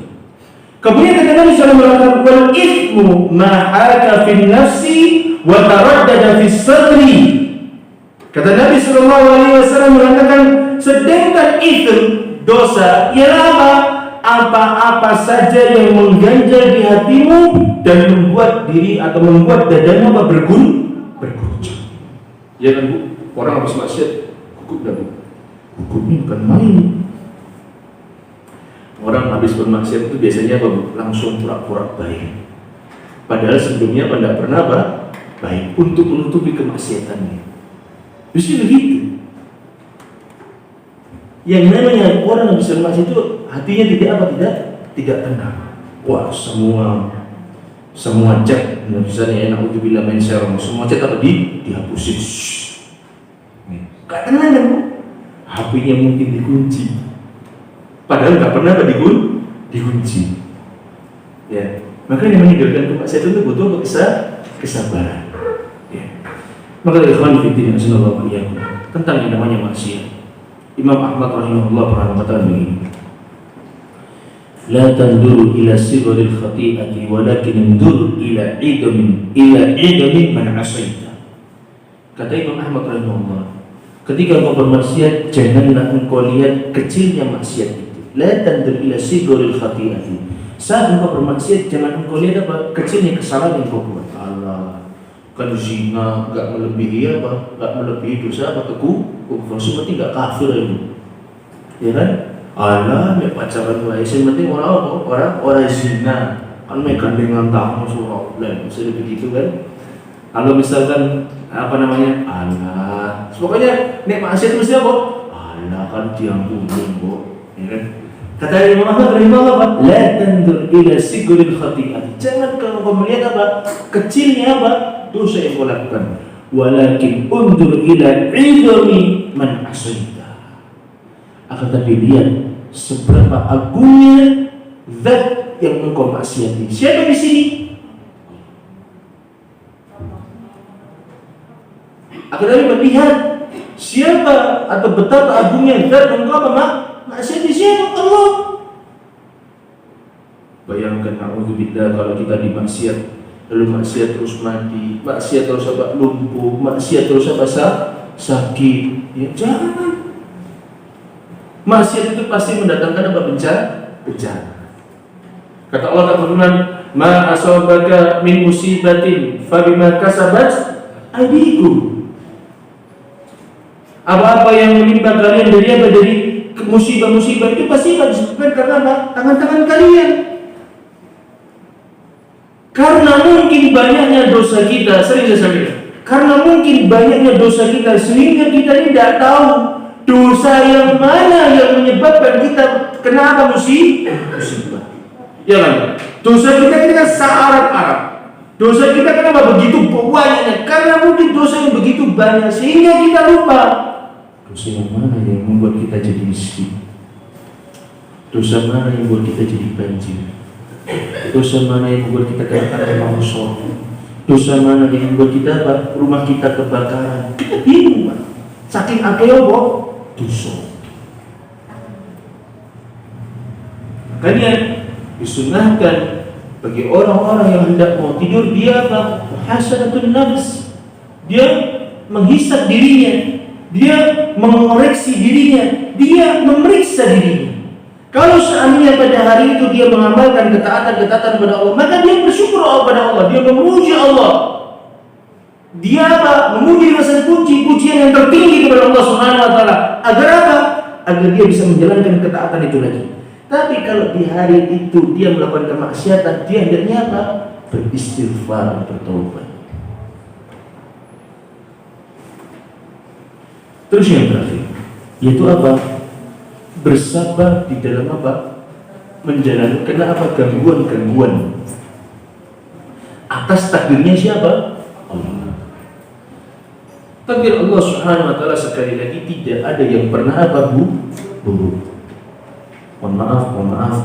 Kemudian kata Nabi sallallahu alaihi wasallam, wal ithmu ma haka fil nafsi wa taraddada fis sadri. Kata Nabi sallallahu alaihi wasallam mengatakan, sedangkan itu dosa ialah apa? apa-apa saja yang mengganjal di hatimu dan membuat diri atau membuat dadamu berguncang. Ya kan Bu, orang habis maksiat gugup dah Bu. Gugupnya bukan main. Orang habis bermaksiat itu biasanya apa Bu? Langsung pura-pura baik. Padahal sebelumnya tidak pernah baik untuk menutupi kemaksiatannya. Justru begitu. Yang namanya orang yang bisa bermaksiat itu hatinya tidak tenang. Wah, semua chat misalnya naudzubillah min syarr, semua chat apa dihapusin. Gak tenang kan Bu? HP-nya mungkin dikunci. Padahal nggak pernah dikunci. Ya, makanya meninggalkan kemaksiatan itu butuh kesabaran. Ya. Maka ikhwan fillah sallallahu alaihi wasallam tentang yang namanya maksiat. Imam Ahmad rahimahullah pernah mengatakan begini. La tanduru ila sigharil khati'ati walakin andur ila idamin man asaita. Kata Imam Ahmad rahimahullah, ketika engkau bermaksiat janganlah engkau lihat kecilnya maksiat itu. La tandur ila sigharil khati'ati. Saat engkau bermaksiat jangan engkau lihat apa kecilnya kesalahan yang kau buat. Allah, kan zina enggak melebihi apa? Enggak melebihi dosa apa kufur. Seperti enggak kafir itu. Ya kan? Allah, mek pacaran wae sing penting orang zina. Kan mek gandengan tangan surau. Lah, bisa begitu kan? Kalau misalkan apa namanya? Allah. Pokoknya nek maksiat mesti apa? Allah kan diampuni, Bu. Ya kan? Kata Imam Ahmad rahimahullah, la tandur ila sigharil khati'ah. Jangan kamu melihat apa? Kecilnya apa? Dosa yang kau lakukan. Walakin undur ila idami man asaita. Akan tapi lihat seberapa agungnya zat yang engkau maksiati. Siapa di sini? Akan tapi melihat siapa atau betapa agungnya zat yang engkau maksiati. Siapa? Allah. Bayangkan naudzubillah kalau kita dimaksiat, lalu maksiat terus mati, maksiat terus apa lumpuh, maksiat terus apa sakit. Ya jangan. Maksiat itu pasti mendatangkan apa? Bencana. Kata Allah berfirman, "Ma asabaka min musibatin fa bima kasabat aydikum." Apa-apa yang menimpa kalian dari apa? Dari musibah-musibah itu pasti disebabkan karena apa? Tangan-tangan kalian. Karena mungkin banyaknya dosa kita, sering saya sampaikan. Karena mungkin banyaknya dosa kita sehingga kita tidak tahu dosa yang mana yang menyebabkan kita kenapa musibah. Ya kan? Dosa kita ini kan searab-arab. Dosa kita kenapa begitu banyaknya? Karena mungkin dosa yang begitu banyak sehingga kita lupa. Dosa yang mana yang membuat kita jadi miskin? Dosa mana yang membuat kita jadi banjir? Dosa mana yang membuat kita kena longsor? Dosa mana yang membuat kita rumah kita kebakaran? Kita bingung, Pak. Saking akeh kok dosa. Makanya disunahkan bagi orang-orang yang hendak mau tidur dia apa? Muhasabatun nafs. Dia menghisab dirinya, dia mengoreksi dirinya, dia memeriksa dirinya. Kalau seandainya pada hari itu dia mengamalkan ketaatan kepada Allah, maka dia bersyukur kepada Allah, dia memuji Allah. Dia apa? Memuji rasa pujian yang tertinggi kepada Allah Subhanahu wa taala. Agar apa? Agar dia bisa menjalankan ketaatan itu lagi. Tapi kalau di hari itu dia melakukan kemaksiatan, dia hendaknya apa? Beristighfar, bertobat. Terus yang terakhir, yaitu apa? Bersabar di dalam apa? Menjalankan apa? Gangguan-gangguan atas takdirnya siapa? Allah. Takdir Allah Subhanahu wa taala sekali lagi tidak ada yang pernah apa buruk. Mohon maaf.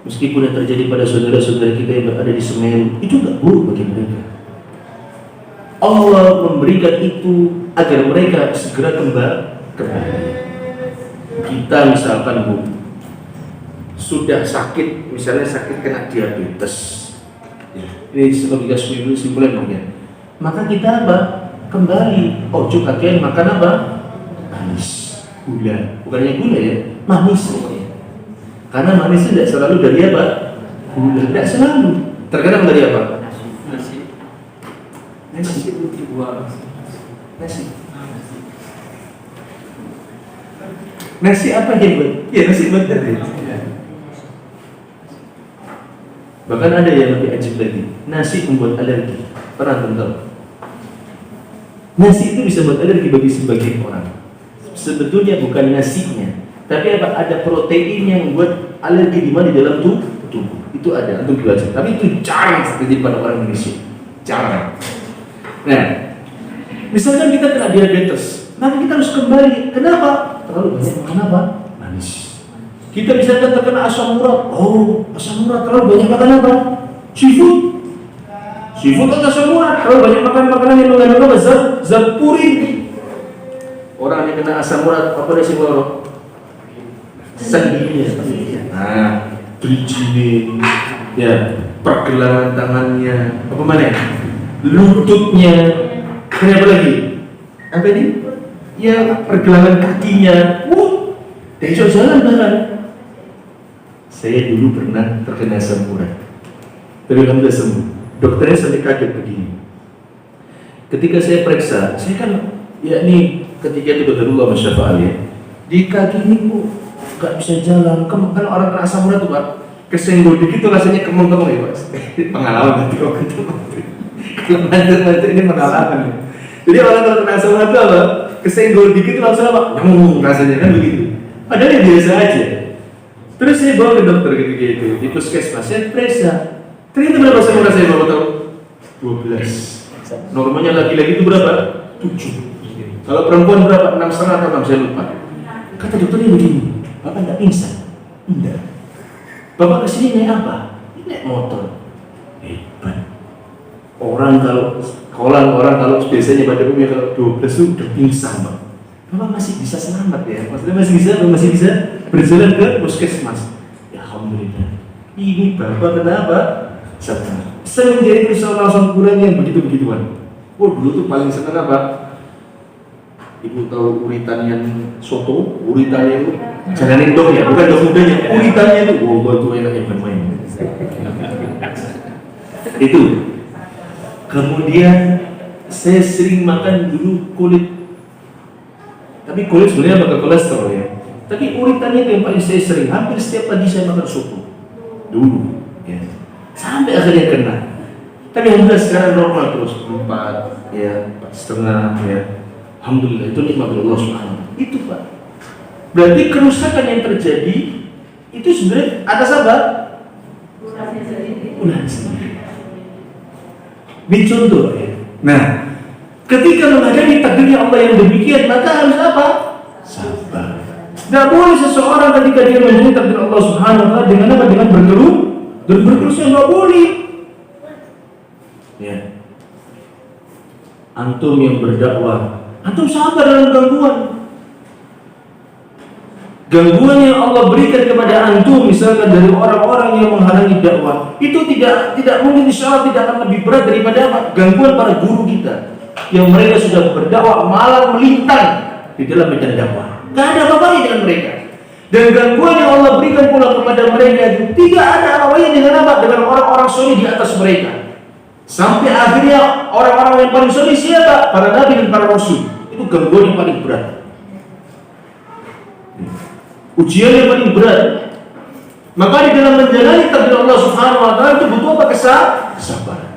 Meskipun yang terjadi pada saudara-saudara kita yang berada di Semeru itu tidak buruk bagi mereka. Allah memberikan itu agar mereka segera kembali. Kita misalkan Bu sudah sakit, misalnya sakit kena diabetes, ya, ini sebagai kesimpulan ya. Maka kita apa? Kembali. Ojo kakean makan apa? Manis, gula. Bukannya gula ya, manis pokoknya. Karena manis itu tidak selalu dari apa? Gula, tidak selalu. Terkadang dari apa? Nasi buah. Nasi apa yang buat? Ya nasi buat tadi. Bahkan ada yang lebih ajib lagi. Nasi membuat alergi. Pernah tahu? Nasi itu bisa membuat alergi bagi sebagian orang. Sebetulnya bukan nasinya, tapi apa? Ada protein yang membuat alergi di mana di dalam tubuh. Itu ada untuk belajar. Tapi itu jarang terjadi pada orang Indonesia. Jarang. Nah, misalkan kita kena diabetes, nanti kita harus kembali. Kenapa? Terlalu banyak makan apa? Manis. Kita misalkan terkena asam urat. Oh, asam urat terlalu banyak makan apa? Seafood. Seafood atau asam urat. Terlalu banyak makan makanan yang mengandung apa? Zat purin. Orang yang kena asam urat apa resiko? Sendinya. Nah, trijinin, ya, pergelangan tangannya, apa mana? Lututnya, kenapa lagi? Apa ini? Ya, pergelangan kakinya. Besok jalan bahkan. Saya dulu pernah terkena asam urat, tapi alhamdulillah sembuh. Dokternya sampai kaget begini. Ketika saya periksa, saya kan, ya ini ketika itu dokter dulu sama Syafa Ali, di kaki ini kok nggak bisa jalan. Kan orang kena asam urat tuh Pak, kesenggol dikit tuh rasanya kemeng-kemeng ya Pak. Pengalaman nanti kok ketemu. Kalau mantu ini pengalaman. Jadi orang kalau kena asam urat itu apa? Kesenggol dikit langsung apa? Rasanya kan begitu. Padahal yang biasa aja. Terus saya bawa ke dokter ketika itu di puskesmas, saya periksa. Ternyata berapa asam urat saya bawa tahu? 12. Normalnya laki-laki itu berapa? 7. Kalau perempuan berapa? 6,5 atau 6, saya lupa. Kata dokternya begini, Bapak tidak pingsan? Enggak. Bapak kesini naik apa? Naik motor. Hebat. Orang kalau biasanya pada umumnya kalau 12 itu udah pingsan Pak. Bapak masih bisa selamat ya? Maksudnya masih bisa berjalan ke puskesmas. Ya alhamdulillah. Ini Bapak kenapa? Senang jadi bisa langsung pulang yang begitu-begituan. Dulu tuh paling senang apa? Ibu tahu uritan yang soto, uritannya itu jangan dok ya, bukan dok mudanya, uritannya itu, itu enaknya bermain. Itu. Kemudian saya sering makan dulu kulit, tapi kulit sebenarnya bakal kolesterol ya. Tapi uritannya itu yang paling saya sering, hampir setiap pagi saya makan soto dulu, ya. Sampai akhirnya kena. Tapi alhamdulillah sekarang normal terus 4, ya 4,5 ya. Alhamdulillah itu nikmat dari Allah Subhanahu. Itu Pak. Berarti kerusakan yang terjadi itu sebenarnya atas apa? Ulah sendiri. Contoh ya. Nah, ketika menghadapi takdirnya Allah yang demikian, maka harus apa? Sabar. Tidak boleh seseorang ketika dia menghadapi takdir Allah Subhanahu wa taala dengan apa? Dengan berkeluh dan berkeruh, nggak boleh. Ya. Antum yang berdakwah, antum sabar dalam gangguan. Gangguan yang Allah berikan kepada antum, misalkan dari orang-orang yang menghalangi dakwah, itu tidak mungkin insya Allah tidak akan lebih berat daripada apa? Gangguan para guru kita yang mereka sudah berdakwah malah melintang di dalam medan dakwah. Tidak ada apa-apanya dengan mereka. Dan gangguan yang Allah berikan pula kepada mereka itu tidak ada apa-apanya dengan apa? Dengan orang-orang soleh di atas mereka. Sampai akhirnya orang-orang yang paling soleh siapa? Para nabi dan para rasul. Itu gangguan yang paling berat. Ujian yang paling berat. Maka di dalam menjalani takdir Allah Subhanahu wa taala itu butuh apa? Kesabaran.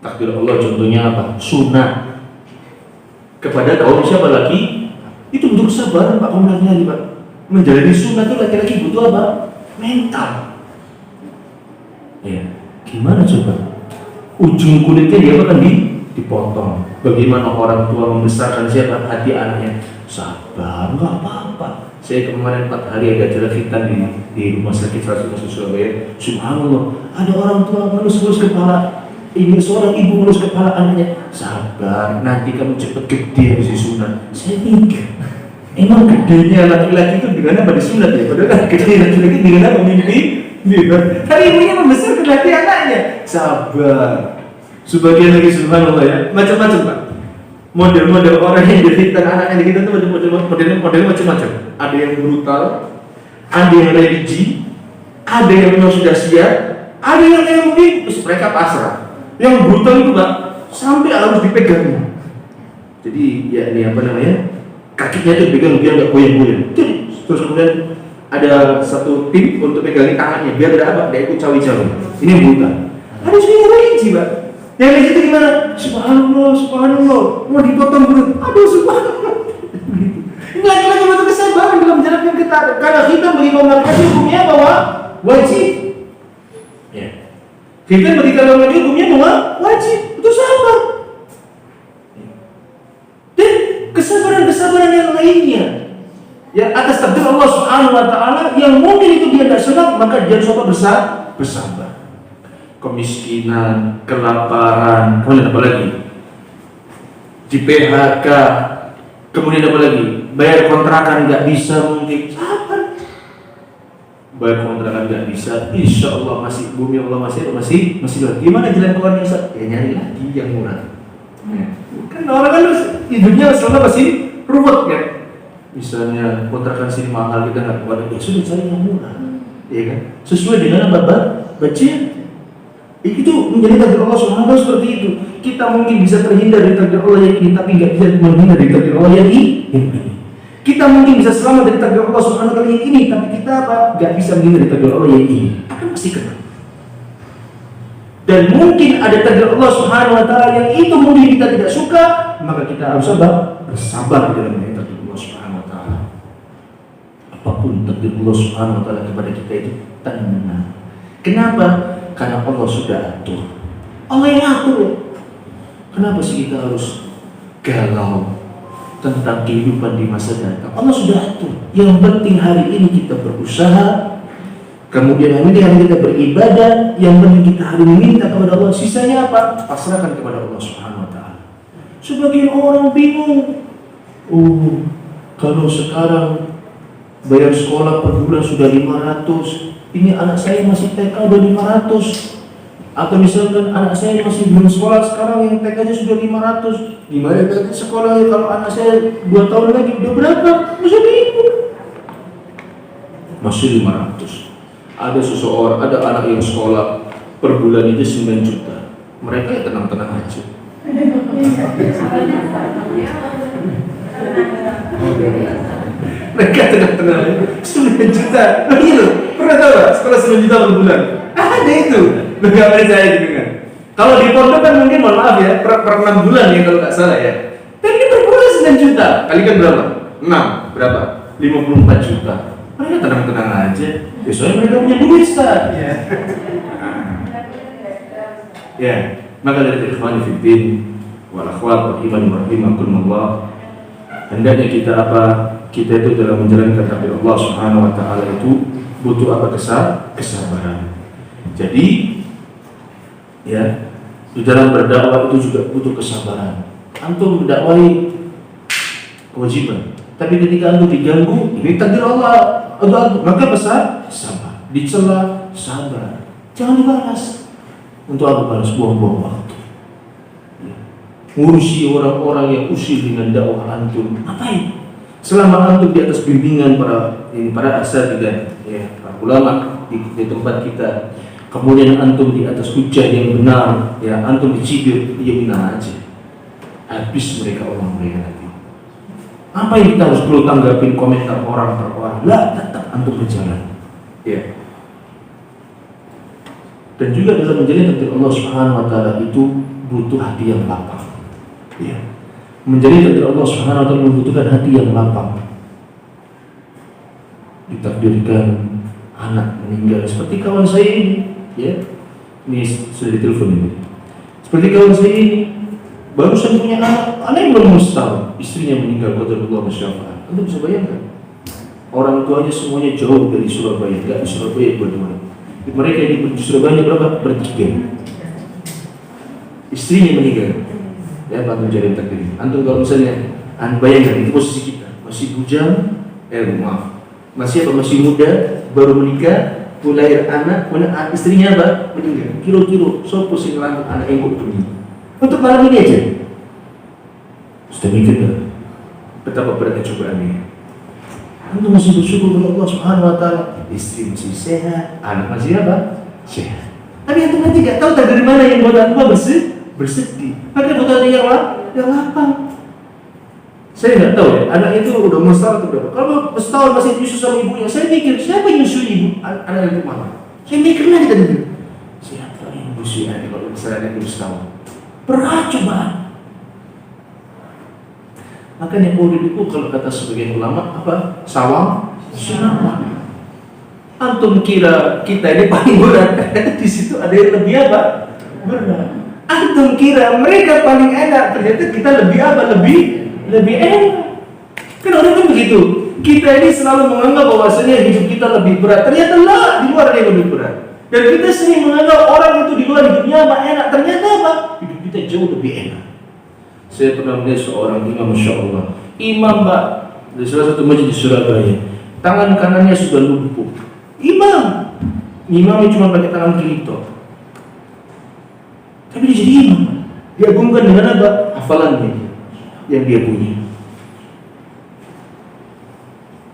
Takdir Allah contohnya apa? Sunnah. Kepada kaum siapa lagi? Itu butuh kesabaran Pak, kaum laki-laki Pak. Menjalani sunnah itu laki-laki butuh apa? Mental. Ya, gimana coba? Ujung kulitnya dia akan dipotong. Bagaimana orang tua membesarkan siapa? Hati anaknya. Sabar, nggak apa-apa. Saya kemarin 4 hari ada acara khitan di rumah sakit Rasul Surabaya. Subhanallah, ada orang tua ngelus-ngelus kepala. Ini seorang ibu ngelus kepala anaknya. Sabar, nanti kamu cepat gede di sunat. Saya mikir, emang gedenya laki-laki itu dengan apa di sunat ya? Padahal kan gede laki-laki dengan apa mimpi? Tapi ibunya membesarkan hati anaknya. Sabar. Sebagian lagi subhanallah ya, macam-macam Pak. Model-model orang yang jadi anaknya kita itu model macam-macam. Ada yang brutal, ada yang religi, ada yang memang sudah siap, ada yang mungkin mereka pasrah. Yang brutal itu Pak, sampai harus dipegang. Jadi ya ini apa namanya, kakinya itu dipegang biar nggak goyang-goyang. Terus kemudian ada satu tim untuk pegangin tangannya biar tidak apa, dia ikut cawi-cawi. Ini yang brutal. Ada juga yang religi Pak. Yang religi itu gimana? Subhanallah, subhanallah, mau dipotong perut. Aduh subhanallah. Ini lagi-lagi butuh kesabaran dalam menjalankan ketaatan. Karena kita beri komunikasi hukumnya bahwa wajib. Ya. Kita beri komunikasi hukumnya bahwa wajib. Itu sabar. Dan kesabaran-kesabaran yang lainnya, ya atas takdir Allah Subhanahu Wa Taala yang mungkin itu dia tidak senang, maka dia coba bersabar. Kemiskinan, kelaparan, kemudian apa lagi? Di PHK, kemudian apa lagi? Bayar kontrakan nggak bisa mungkin, sabar. Bayar kontrakan nggak bisa, insya Allah masih bumi Allah masih lagi. Gimana jalan keluarnya Ustaz? Ya nyari lagi yang murah. Ya. Kan orang kan hidupnya selama masih ruwet kan. Misalnya kontrakan sini mahal kita nggak kuat, ya sudah cari yang murah, ya kan? Sesuai dengan bacaan. Itu menjadi takdir Allah Subhanahu wa seperti itu. Kita mungkin bisa terhindar dari takdir Allah yang ini, tapi nggak bisa menghindar dari takdir Allah yang ini. Kita mungkin bisa selamat dari takdir Allah Subhanahu wa taala yang ini, tapi kita apa? Nggak bisa menghindar dari takdir Allah yang ini. Akan pasti kena. Dan mungkin ada takdir Allah Subhanahu wa taala yang itu mungkin kita tidak suka, maka kita harus bersabar di dalam takdir Allah Subhanahu wa taala. Apapun takdir Allah Subhanahu wa taala kepada kita itu tenang. Kenapa? Karena Allah sudah atur. Allah yang atur. Kenapa sih kita harus galau tentang kehidupan di masa datang? Allah sudah atur. Yang penting hari ini kita berusaha, kemudian hari ini kita beribadah, yang penting kita hari ini minta kepada Allah. Sisanya apa? Pasrahkan kepada Allah Subhanahu wa taala. Sebagian orang bingung. Oh, kalau sekarang bayar sekolah per bulan sudah 500. Ini anak saya masih TK udah 500. Atau misalkan anak saya masih belum sekolah, sekarang yang TK-nya sudah 500. Gimana tadi sekolah kalau anak saya 2 tahun lagi udah berapa? Masih bingung. Masih 500. Ada seseorang, ada anak yang sekolah per bulan itu 9 juta. Mereka ya tenang-tenang aja. Mereka tenang-tenang aja. 9 juta. Iya loh. Pernah tahu gak? Sekolah 9 juta per bulan. Ada itu. Gak percaya gitu kan. Kalau di pondok kan mungkin mohon maaf ya, per 6 bulan ya kalau gak salah ya. Dan ini per bulan 9 juta. Kalikan berapa? 6. Berapa? 54 juta. Mereka tenang-tenang aja. Ya soalnya mereka punya duit Ustaz. Ya. Maka dari ikhwan fillah wal akhwat rahimakumullah, hendaknya kita apa? Kita itu dalam menjalankan takdir Allah Subhanahu wa taala itu butuh apa? Kesabaran. Jadi ya, di dalam berdakwah itu juga butuh kesabaran. Antum mendakwahi kewajiban, tapi ketika antum diganggu, ini takdir Allah, maka sabar. Dicela, sabar. Jangan dibalas. Untuk apa balas? Buang-buang waktu. Ya. Ngurusi orang-orang yang usil dengan dakwah antum. Ngapain? Selama antum di atas bimbingan para asatidzah, ya, para ulama di tempat kita, kemudian antum di atas hujah yang benar, ya, antum dicibir, dia benar aja. Habis mereka nanti. Apa yang kita harus perlu tanggapin komentar orang per orang? Lah, tetap antum berjalan. Ya. Dan juga dalam menjalani takdir Allah Subhanahu wa taala itu butuh hati yang lapang. Ya. Menjadi takdir Allah Subhanahu wa taala membutuhkan hati yang lapang. Ditakdirkan anak meninggal seperti kawan saya ini, ya. Ini sudah ditelepon ini. Seperti kawan saya ini, baru saja punya anak yang belum setahun, istrinya meninggal, qadarullah masyaallah. Anda bisa bayangkan? Orang tuanya semuanya jauh dari Surabaya, enggak di Surabaya berdua. Mereka di Surabaya berapa? Bertiga. Istrinya meninggal. Ya, antum jadi takdir. Antum kalau misalnya bayangkan itu posisi kita masih bujang, masih muda, baru menikah, lahir anak, kemudian istrinya apa? Meninggal. Kilo-kilo, sopo sing lanang anak yang kok begini. Untuk malam ini aja. Sudah mikir kan? Betapa beratnya cobaan ini. Antum masih bersyukur kepada Allah Subhanahu wa taala. Istri masih sehat, anak masih apa? Sehat. Tapi antum nanti enggak tahu dari mana yang buat antum bersedih. Maka buat antum yang lapang. Saya nggak tahu ya, anak itu udah umur setahun atau berapa. Kalau setahun masih nyusu sama ibunya, saya mikir siapa yang nyusu ibu anak itu mana? Saya mikir lagi tadi, siapa yang nyusu anak kalau misalnya anak itu setahun? Berat coba. Makanya murid itu kalau kata sebagian ulama apa? Sawang sinawan. Antum kira kita ini paling berat, di situ ada yang lebih apa? Berat. Antum kira mereka paling enak, ternyata kita lebih apa? Lebih enak. Kan orang kan begitu. Kita ini selalu menganggap bahwasanya hidup kita lebih berat. Ternyata lah di luar dia lebih berat. Dan kita sering menganggap orang itu di luar hidupnya apa enak. Ternyata apa? Hidup kita jauh lebih enak. Saya pernah melihat seorang imam, masya Allah. Imam Mbak di salah satu masjid di Surabaya. Tangan kanannya sudah lumpuh. Imam cuma pakai tangan kiri toh. Tapi dia jadi imam. Diagungkan dengan apa? Hafalannya yang dia punya.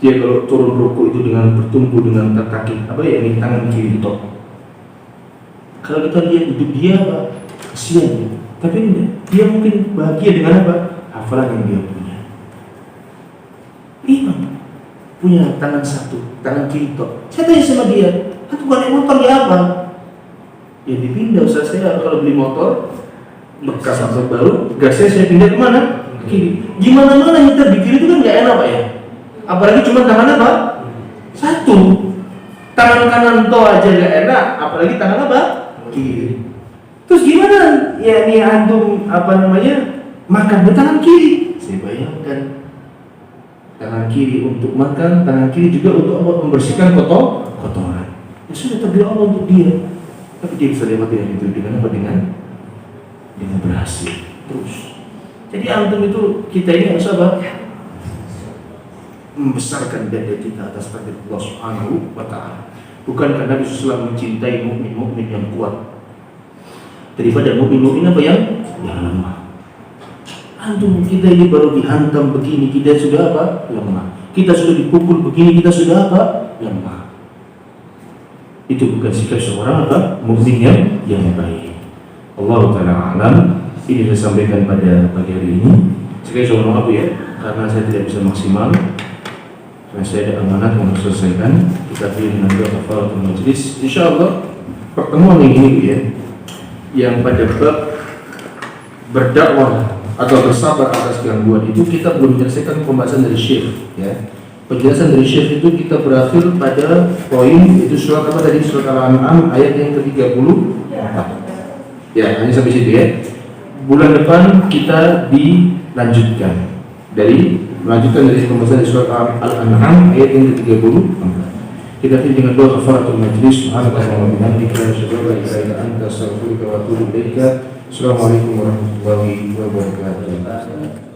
Dia kalau turun rukuk itu dengan bertumpu dengan kaki apa ya ini tangan kiri top. Kalau kita lihat hidup dia apa? Kasihan. Tapi enggak. Dia mungkin bahagia dengan apa? Hafalan yang dia punya. Imam punya tangan satu, tangan kiri top. Saya tanya sama dia, "Aku naik motor ya apa?" Ya dipindah. Saya kalau beli motor bekas atau baru, gasnya saya pindah kemana? Kiri. Gimana nyetir di kiri itu kan nggak enak Pak ya. Apalagi cuma tangan apa? Satu. Tangan kanan toh aja nggak enak, apalagi tangan apa? Kiri. Terus gimana? Ya ini antum makan dengan tangan kiri. Saya bayangkan tangan kiri untuk makan, tangan kiri juga untuk membersihkan kotoran. Ya sudah takdir Allah untuk dia. Tapi dia bisa lewati yang itu dengan apa? Dengan berhasil. Terus. Jadi antum itu kita ini harus apa? Membesarkan dada kita atas takdir Allah Subhanahu wa taala. Bukan karena Nabi SAW mencintai mukmin yang kuat. Daripada mukmin apa yang lemah. Antum kita ini baru dihantam begini, kita sudah apa? Lemah. Kita sudah dipukul begini, kita sudah apa? Lemah. Itu bukan sikap seorang apa? Mukmin yang baik. Allah taala alam. Ini saya sampaikan pada pagi hari ini. Sekali saya mohon maaf ya, karena saya tidak bisa maksimal. Karena saya ada amanat untuk selesaikan. Kita pilih dengan doa kafaratul majlis. Insyaallah pertemuan ini ya, yang pada bab berdakwah atau bersabar atas gangguan itu kita belum menyelesaikan pembahasan dari Syekh ya. Penjelasan dari Syekh itu kita berakhir pada poin itu surat apa tadi? Surat Al-An'am ayat yang ke-34. Ya, hanya sampai situ ya. Bulan depan kita dilanjutkan melanjutkan dari pembahasan dari surat Al-An'am ayat yang ke-34. Kita pilih dengan doa kafaratul majlis. Subhanallah wa bihamdika asyhadu an la ilaha illa anta astaghfiruka wa atubu ilaika. Assalamualaikum warahmatullahi wabarakatuh.